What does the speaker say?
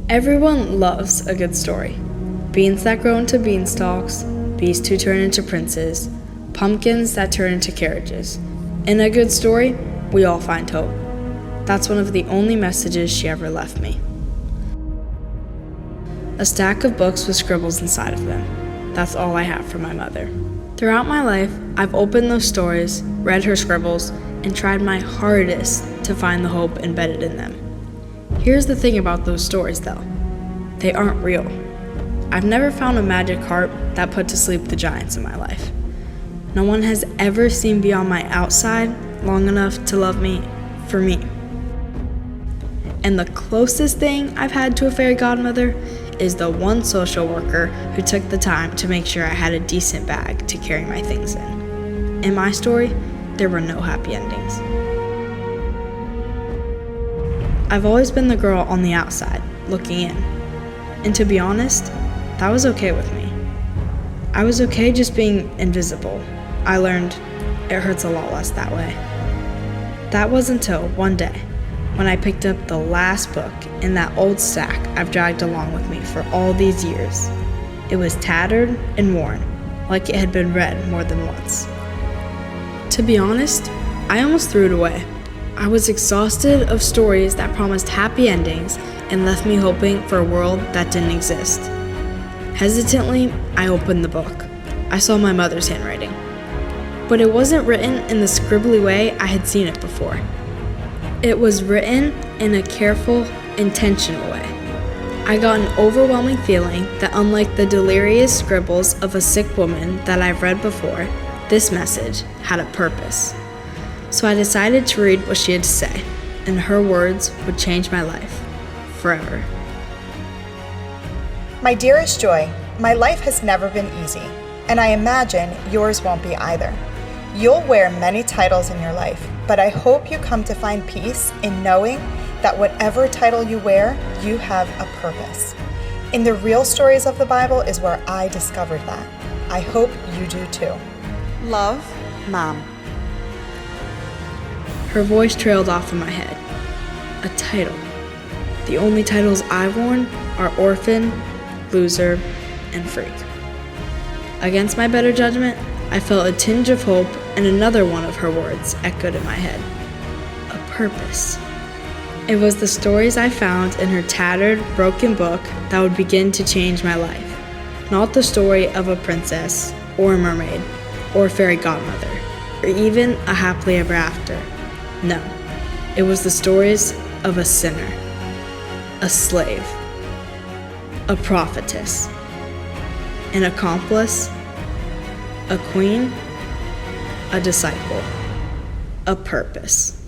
Everyone loves a good story. Beans that grow into beanstalks, beasts who turn into princes, pumpkins that turn into carriages. In a good story, we all find hope. That's one of the only messages she ever left me. A stack of books with scribbles inside of them. That's all I have from my mother. Throughout my life, I've opened those stories, read her scribbles, and tried my hardest to find the hope embedded in them. Here's the thing about those stories, though. They aren't real. I've never found a magic harp that put to sleep the giants in my life. No one has ever seen beyond my outside long enough to love me for me. And the closest thing I've had to a fairy godmother is the one social worker who took the time to make sure I had a decent bag to carry my things in. In my story, there were no happy endings. I've always been the girl on the outside, looking in. And to be honest, that was okay with me. I was okay just being invisible. I learned it hurts a lot less that way. That was until one day, when I picked up the last book in that old stack I've dragged along with me for all these years. It was tattered and worn, like it had been read more than once. To be honest, I almost threw it away. I was exhausted of stories that promised happy endings and left me hoping for a world that didn't exist. Hesitantly, I opened the book. I saw my mother's handwriting. But it wasn't written in the scribbly way I had seen it before. It was written in a careful, intentional way. I got an overwhelming feeling that unlike the delirious scribbles of a sick woman that I've read before, this message had a purpose. So I decided to read what she had to say, and her words would change my life forever. My dearest Joy, my life has never been easy, and I imagine yours won't be either. You'll wear many titles in your life, but I hope you come to find peace in knowing that whatever title you wear, you have a purpose. In the real stories of the Bible is where I discovered that. I hope you do too. Love, Mom. Her voice trailed off in my head. A title. The only titles I've worn are orphan, loser, and freak. Against my better judgment, I felt a tinge of hope, and another one of her words echoed in my head. A purpose. It was the stories I found in her tattered, broken book that would begin to change my life. Not the story of a princess, or a mermaid, or a fairy godmother, or even a happily ever after. No, it was the stories of a sinner, a slave, a prophetess, an accomplice, a queen, a disciple, a purpose.